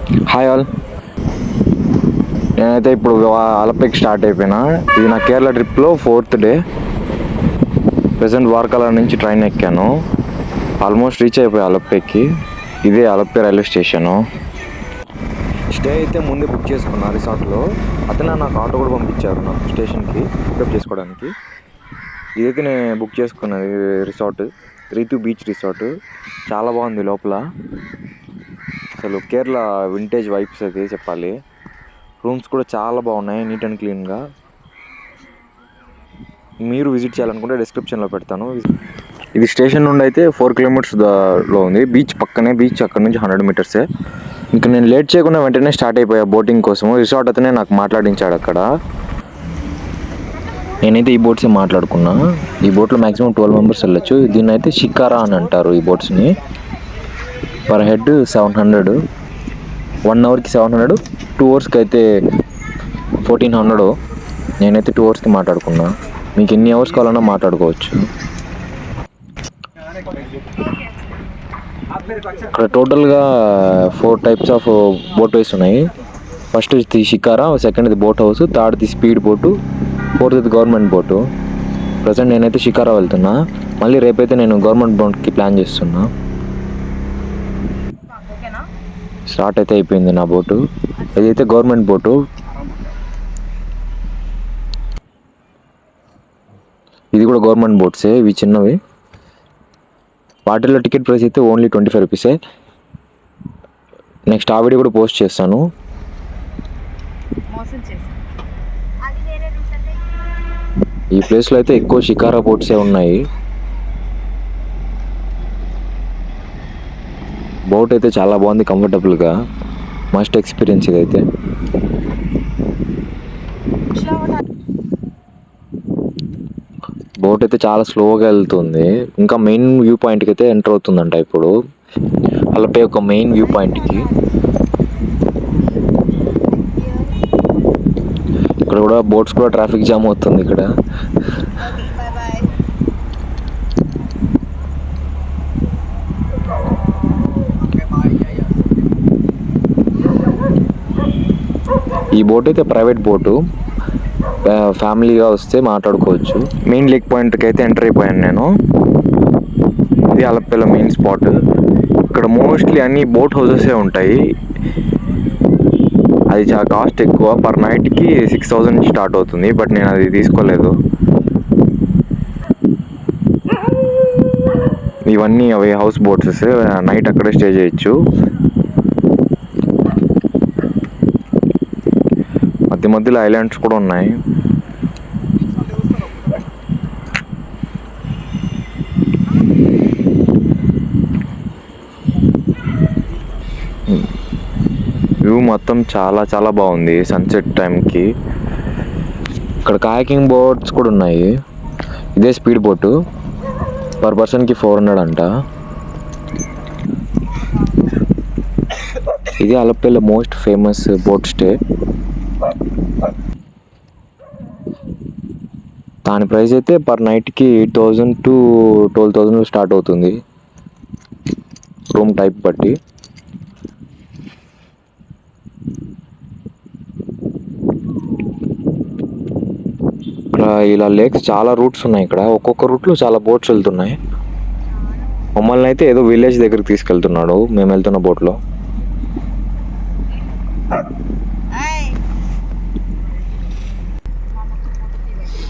Hi all, నేనైతే ఇప్పుడు అలపెక్ start అయిపోయినా. ఇది నా కేరళ ట్రిప్లో 4th డే. ప్రజెంట్ వార్కలా నుంచి ట్రైన్ ఎక్కాను. ఆల్మోస్ట్ రీచ్ అయిపోయా అలపెక్కి. ఇదే అలప్పే రైల్వే స్టేషను. స్టే అయితే ముందే బుక్ చేసుకున్నా రిసార్ట్లో. అతనే నాకు ఆటో కూడా పంపించారు నాకు స్టేషన్కి పికప్ చేసుకోవడానికి. ఇదైతే నేను బుక్ చేసుకున్నది రిసార్ట్, రీతు బీచ్ రిసార్ట్. చాలా బాగుంది లోపల. అసలు కేరళ వింటేజ్ వైబ్స్ అయితే చెప్పాలి. రూమ్స్ కూడా చాలా బాగున్నాయి, నీట్ అండ్ క్లీన్గా. మీరు విజిట్ చేయాలనుకుంటే డిస్క్రిప్షన్లో పెడతాను. ఇది స్టేషన్ నుండి అయితే 4 కిలోమీటర్స్లో ఉంది. బీచ్ పక్కనే, బీచ్ అక్కడ నుంచి 100 మీటర్సే. ఇంకా నేను లేట్ చేయకుండా వెంటనే స్టార్ట్ అయిపోయా బోటింగ్ కోసం. రిసార్ట్ అతనే నాకు మాట్లాడించాడు అక్కడ. నేనైతే ఈ బోట్సే మాట్లాడుకున్నా. ఈ బోట్లో మ్యాక్సిమం 12 మెంబర్స్ వెళ్ళొచ్చు. దీన్ని అయితే షికారా అని అంటారు ఈ బోట్స్ని. Per head 700. 1 అవర్కి 700, 2 అవర్స్కి అయితే 1400. నేనైతే 2 అవర్స్కి మాట్లాడుకున్నా. మీకు ఎన్ని అవర్స్ కావాలన్నా మాట్లాడుకోవచ్చు. ఇక్కడ టోటల్గా 4 టైప్స్ ఆఫ్ బోట్ వేస్ ఉన్నాయి. ఫస్ట్ ఇది షికారా, సెకండ్ది బోట్ హౌస్, థర్డ్ది స్పీడ్ బోటు, ఫోర్త్ది గవర్నమెంట్ బోటు. ప్రజెంట్ నేనైతే షికారా వెళ్తున్నా. మళ్ళీ రేపైతే నేను గవర్నమెంట్ బోట్కి ప్లాన్ చేస్తున్నా. స్టార్ట్ అయితే అయిపోయింది నా బోటు. ఇదైతే గవర్నమెంట్ బోటు. ఇది కూడా గవర్నమెంట్ బోట్సే, ఇవి చిన్నవి. వాటిల్లో టికెట్ ప్రైస్ అయితే ఓన్లీ 25 రూపీసే. నెక్స్ట్ ఆ వీడియో కూడా పోస్ట్ చేస్తాను. ఈ ప్లేస్లో అయితే ఎక్కువ షికారా బోట్సే ఉన్నాయి. బోట్ అయితే చాలా బాగుంది, కంఫర్టబుల్గా. మస్ట్ ఎక్స్పీరియన్స్ ఇదైతే. బోట్ అయితే చాలా స్లోగా వెళ్తుంది. ఇంకా మెయిన్ వ్యూ పాయింట్కి అయితే ఎంటర్ అవుతుందంట ఇప్పుడు. అలపే ఒక మెయిన్ వ్యూ పాయింట్కి. ఇక్కడ కూడా బోట్స్ కూడా ట్రాఫిక్ జామ్ అవుతుంది ఇక్కడ. ఈ బోట్ అయితే ప్రైవేట్ బోటు, ఫ్యామిలీగా వస్తే మాట్లాడుకోవచ్చు. మెయిన్ లేక్ పాయింట్కి అయితే ఎంటర్ అయిపోయాను నేను. ఇది అలప్పేలో మెయిన్ స్పాట్. ఇక్కడ మోస్ట్లీ అన్ని బోట్ హౌసెసే ఉంటాయి. అది చాలా కాస్ట్ ఎక్కువ. పర్ నైట్కి 6000 నుంచి స్టార్ట్ అవుతుంది. బట్ నేను అది తీసుకోలేదు. ఇవన్నీ అవి హౌస్ బోట్సెస్, నైట్ అక్కడే స్టే చేయొచ్చు. మధ్య మధ్యలో ఐలాండ్స్ కూడా ఉన్నాయి. వ్యూ మొత్తం చాలా చాలా బాగుంది సన్సెట్ టైంకి. ఇక్కడ కాయాకింగ్ బోట్స్ కూడా ఉన్నాయి. ఇదే స్పీడ్ బోటు, పర్ పర్సన్కి 400 అంట. ఇది అలప్పేలో మోస్ట్ ఫేమస్ బోట్ స్టే. దాని ప్రైస్ అయితే పర్ నైట్కి 8000 to 12000 స్టార్ట్ అవుతుంది, రూమ్ టైప్ బట్టి. ఇక్కడ ఇలా లేక్స్ చాలా రూట్స్ ఉన్నాయి. ఇక్కడ ఒక్కొక్క రూట్లో చాలా బోట్స్ వెళ్తున్నాయి. మమ్మల్ని అయితే ఏదో విలేజ్ దగ్గరికి తీసుకెళ్తున్నాడు మేము వెళ్తున్న బోట్లో.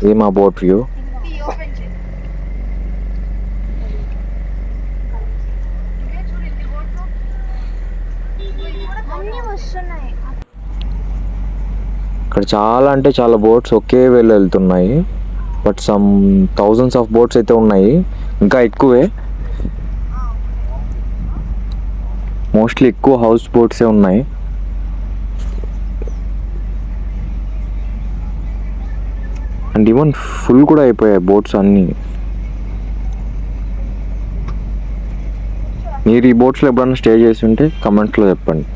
ఇది మా బోట్ వ్యూ. ఇక్కడ చాలా అంటే చాలా బోట్స్ ఒకే వేలో వెళ్తున్నాయి. But some thousands of boats అయితే ఉన్నాయి, ఇంకా ఎక్కువే. మోస్ట్లీ ఎక్కువ హౌస్ బోట్సే ఉన్నాయి. అండ్ ఈవెన్ ఫుల్ కూడా అయిపోయాయి బోట్స్ అన్నీ. మీరు ఈ బోట్స్లో ఎప్పుడైనా స్టే చేసి ఉంటే కమెంట్స్లో చెప్పండి.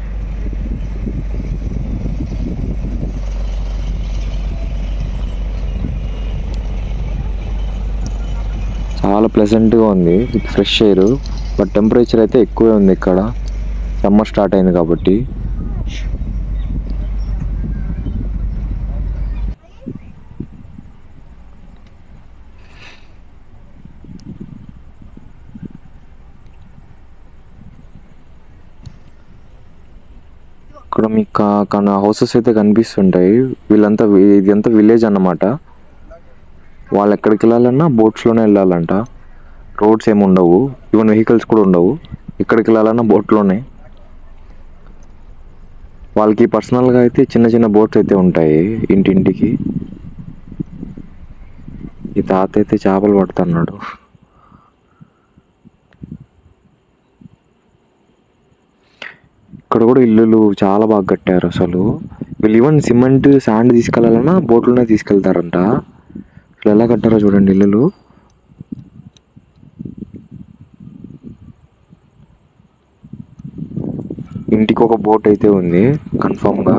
చాలా ప్లెజెంట్గా ఉంది with fresh air. But temperature అయితే ఎక్కువే ఉంది ఇక్కడ, సమ్మర్ స్టార్ట్ అయింది కాబట్టి. ఇక్కడ మీకు హౌసెస్ అయితే కనిపిస్తుంటాయి. ఇదంతా విలేజ్ అన్నమాట. వాళ్ళు ఎక్కడికి వెళ్ళాలన్నా బోట్స్లోనే వెళ్ళాలంట. రోడ్స్ ఏమి ఉండవు, ఈవెన్ వెహికల్స్ కూడా ఉండవు. ఎక్కడికి వెళ్ళాలన్నా బోట్లోనే. వాళ్ళకి పర్సనల్గా అయితే చిన్న చిన్న బోట్స్ అయితే ఉంటాయి ఇంటింటికి. ఈ తాత అయితే చేపలు పడుతున్నాడు. ఇక్కడ కూడా ఇల్లులు చాలా బాగా కట్టారు అసలు. వీళ్ళు ఈవెన్ సిమెంట్ శాండ్ తీసుకెళ్ళాలన్నా బోట్లోనే తీసుకెళ్తారంట. అసలు ఎలా కట్టారో చూడండి ఇల్లులు. ఇంటికి ఒక బోట్ అయితే ఉంది కన్ఫామ్గా.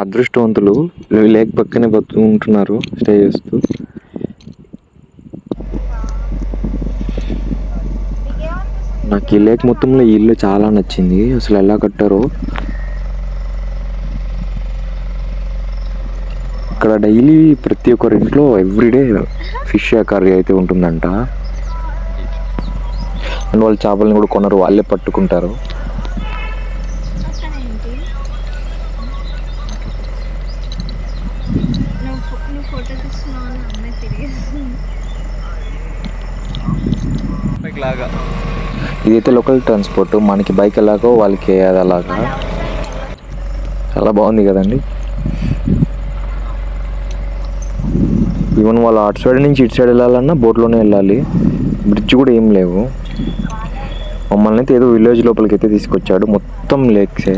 అదృష్టవంతులు లేక్ పక్కనే ఉంటున్నారు స్టే చేస్తూ. నాకు ఈ లేక్ మొత్తంలో ఈ ఇల్లు చాలా నచ్చింది. అసలు ఎలా కట్టారో. ఇక్కడ డైలీ ప్రతి ఒక్కరి ఇంట్లో ఎవ్రీడే ఫిష్ కర్రీ అయితే ఉంటుందంట. అండ్ వాళ్ళు చేపలను కూడా కొనరు, వాళ్ళే పట్టుకుంటారు. ఇదైతే లోకల్ ట్రాన్స్పోర్ట్. మనకి బైక్ ఎలాగో వాళ్ళకి అది అలాగా. చాలా బాగుంది కదండి. ఈవెన్ వాళ్ళు అటు సైడ్ నుంచి ఇటు సైడ్ వెళ్ళాలన్నా బోట్లోనే వెళ్ళాలి. బ్రిడ్జ్ కూడా ఏం లేవు. మమ్మల్ని అయితే ఏదో విలేజ్ లోపలికి అయితే తీసుకొచ్చాడు. మొత్తం లేక్సే.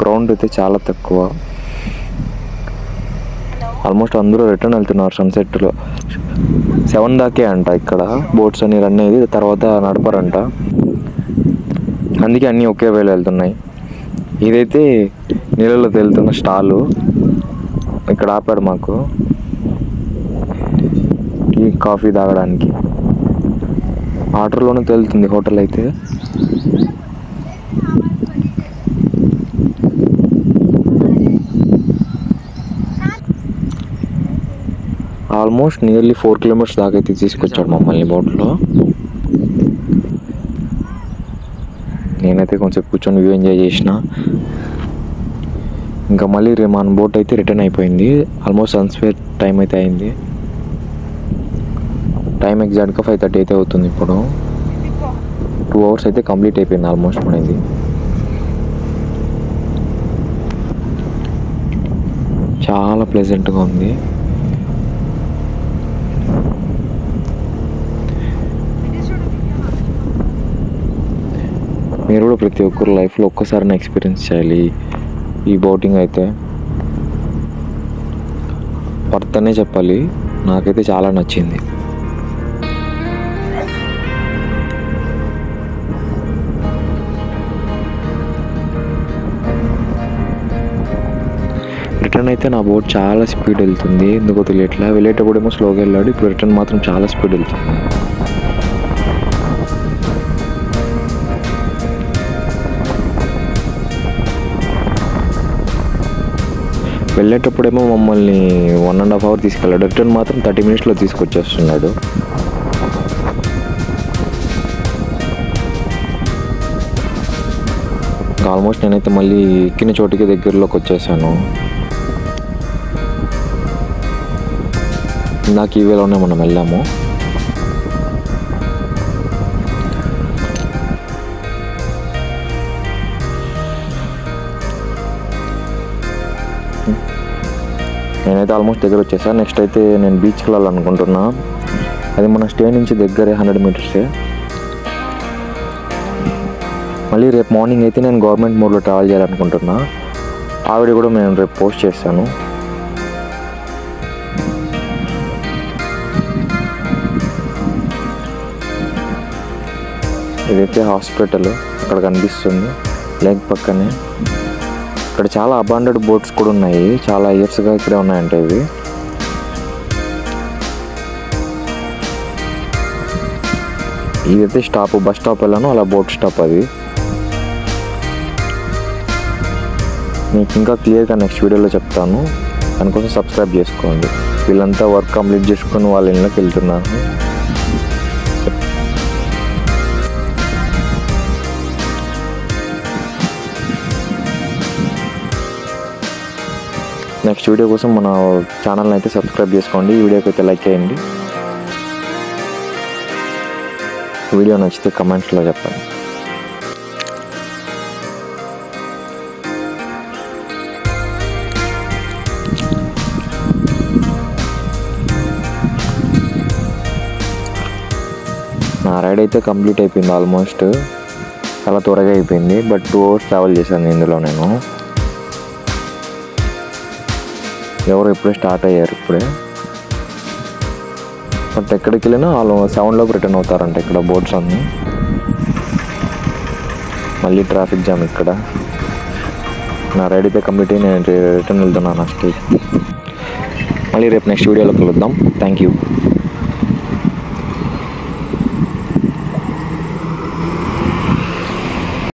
గ్రౌండ్ అయితే చాలా తక్కువ. ఆల్మోస్ట్ అందరూ రిటర్న్ వెళ్తున్నారు సన్సెట్లో. 7 దాకే అంట ఇక్కడ బోట్స్ అన్ని రన్ అయ్యేది, తర్వాత నడపరంట. అందుకే అన్నీ ఒకే వేళ వెళ్తున్నాయి. ఇదైతే నీళ్ళలో తేలుతున్న స్టాలు. ఇక్కడ ఆపాడు మాకు టీ కాఫీ తాగడానికి. వాటర్లోనే తేలుతుంది హోటల్ అయితే. ఆల్మోస్ట్ నియర్లీ 4 కిలోమీటర్స్ దాకా అయితే తీసుకొచ్చాడు మమ్మల్ని బోట్లో. నేనైతే కొంచెం కూర్చొని వ్యూ ఎంజాయ్ చేసిన. ఇంకా మళ్ళీ మన బోట్ అయితే రిటర్న్ అయిపోయింది. ఆల్మోస్ట్ సన్సెట్ టైం అయితే అయింది. టైం ఎగ్జాక్ట్గా 5:30 అయితే అవుతుంది. ఇప్పుడు 2 అవర్స్ అయితే కంప్లీట్ అయిపోయింది ఆల్మోస్ట్ మనది. చాలా ప్లెజెంట్గా ఉంది. మీరు కూడా ప్రతి ఒక్కరు లైఫ్లో ఒక్కసారి ఎక్స్పీరియన్స్ చేయాలి ఈ బోటింగ్ అయితే. వర్త్ అనే చెప్పాలి. నాకైతే చాలా నచ్చింది. రిటర్న్ అయితే నా బోట్ చాలా స్పీడ్ వెళ్తుంది, ఎందుకో తెలియట్లా. వెళ్ళేటప్పుడు ఏమో స్లోగా వెళ్ళాడు, ఇప్పుడు రిటర్న్ మాత్రం చాలా స్పీడ్ వెళ్తుంది. వెళ్ళేటప్పుడేమో మమ్మల్ని 1.5 అవర్ తీసుకెళ్ళాడు, రిటర్న్ మాత్రం 30 మినిట్స్లో తీసుకొచ్చేస్తున్నాడు. ఆల్మోస్ట్ నేనైతే మళ్ళీ ఎక్కిన చోటికి దగ్గరలోకి వచ్చేసాను. ఇందాక ఈ వేలోనే మనం వెళ్ళాము. నేనైతే ఆల్మోస్ట్ దగ్గర వచ్చేసాను. నెక్స్ట్ అయితే నేను బీచ్కి వెళ్ళాలనుకుంటున్నా. అది మన స్టే నుంచి దగ్గరే 100 మీటర్సే. మళ్ళీ రేపు మార్నింగ్ అయితే నేను గవర్నమెంట్ మోడ్లో ట్రావెల్ చేయాలనుకుంటున్నా. ఆవిడ కూడా నేను రేపు పోస్ట్ చేస్తాను. ఇదైతే హాస్పిటల్ అక్కడ కనిపిస్తుంది లేక్ పక్కనే. ఇక్కడ చాలా అబాండెడ్ బోట్స్ కూడా ఉన్నాయి, చాలా ఇయర్స్గా ఇక్కడే ఉన్నాయంటే ఇవి. ఇదైతే స్టాప్, బస్ స్టాప్ వెళ్ళాను, అలా బోట్ స్టాప్ అది. మీకు ఇంకా క్లియర్గా నెక్స్ట్ వీడియోలో చెప్తాను, దానికోసం సబ్స్క్రైబ్ చేసుకోండి. వీళ్ళంతా వర్క్ కంప్లీట్ చేసుకొని వాళ్ళ ఇళ్ళకి వెళ్తున్నారు. నెక్స్ట్ వీడియో కోసం మన ఛానల్ని అయితే సబ్స్క్రైబ్ చేసుకోండి. ఈ వీడియోకి అయితే లైక్ చేయండి. వీడియో నచ్చితే కమెంట్స్లో చెప్పండి. నా రైడ్ అయితే కంప్లీట్ అయిపోయింది ఆల్మోస్ట్, చాలా త్వరగా అయిపోయింది. బట్ 2 hours ట్రావెల్ చేశాను ఇందులో నేను. ఎవరు ఇప్పుడే స్టార్ట్ అయ్యారు ఇప్పుడే. బట్ ఎక్కడికి వెళ్ళినా వాళ్ళు 7లోకి రిటర్న్ అవుతారంట ఇక్కడ బోట్స్ అన్నీ. మళ్ళీ ట్రాఫిక్ జామ్ ఇక్కడ. నా రైడ్ అయితే కంప్లీట్ అయ్యి నేను రిటర్న్ వెళ్తున్నాను నా స్టేజ్. మళ్ళీ రేపు నెక్స్ట్ వీడియోలో కలుద్దాం. Thank you.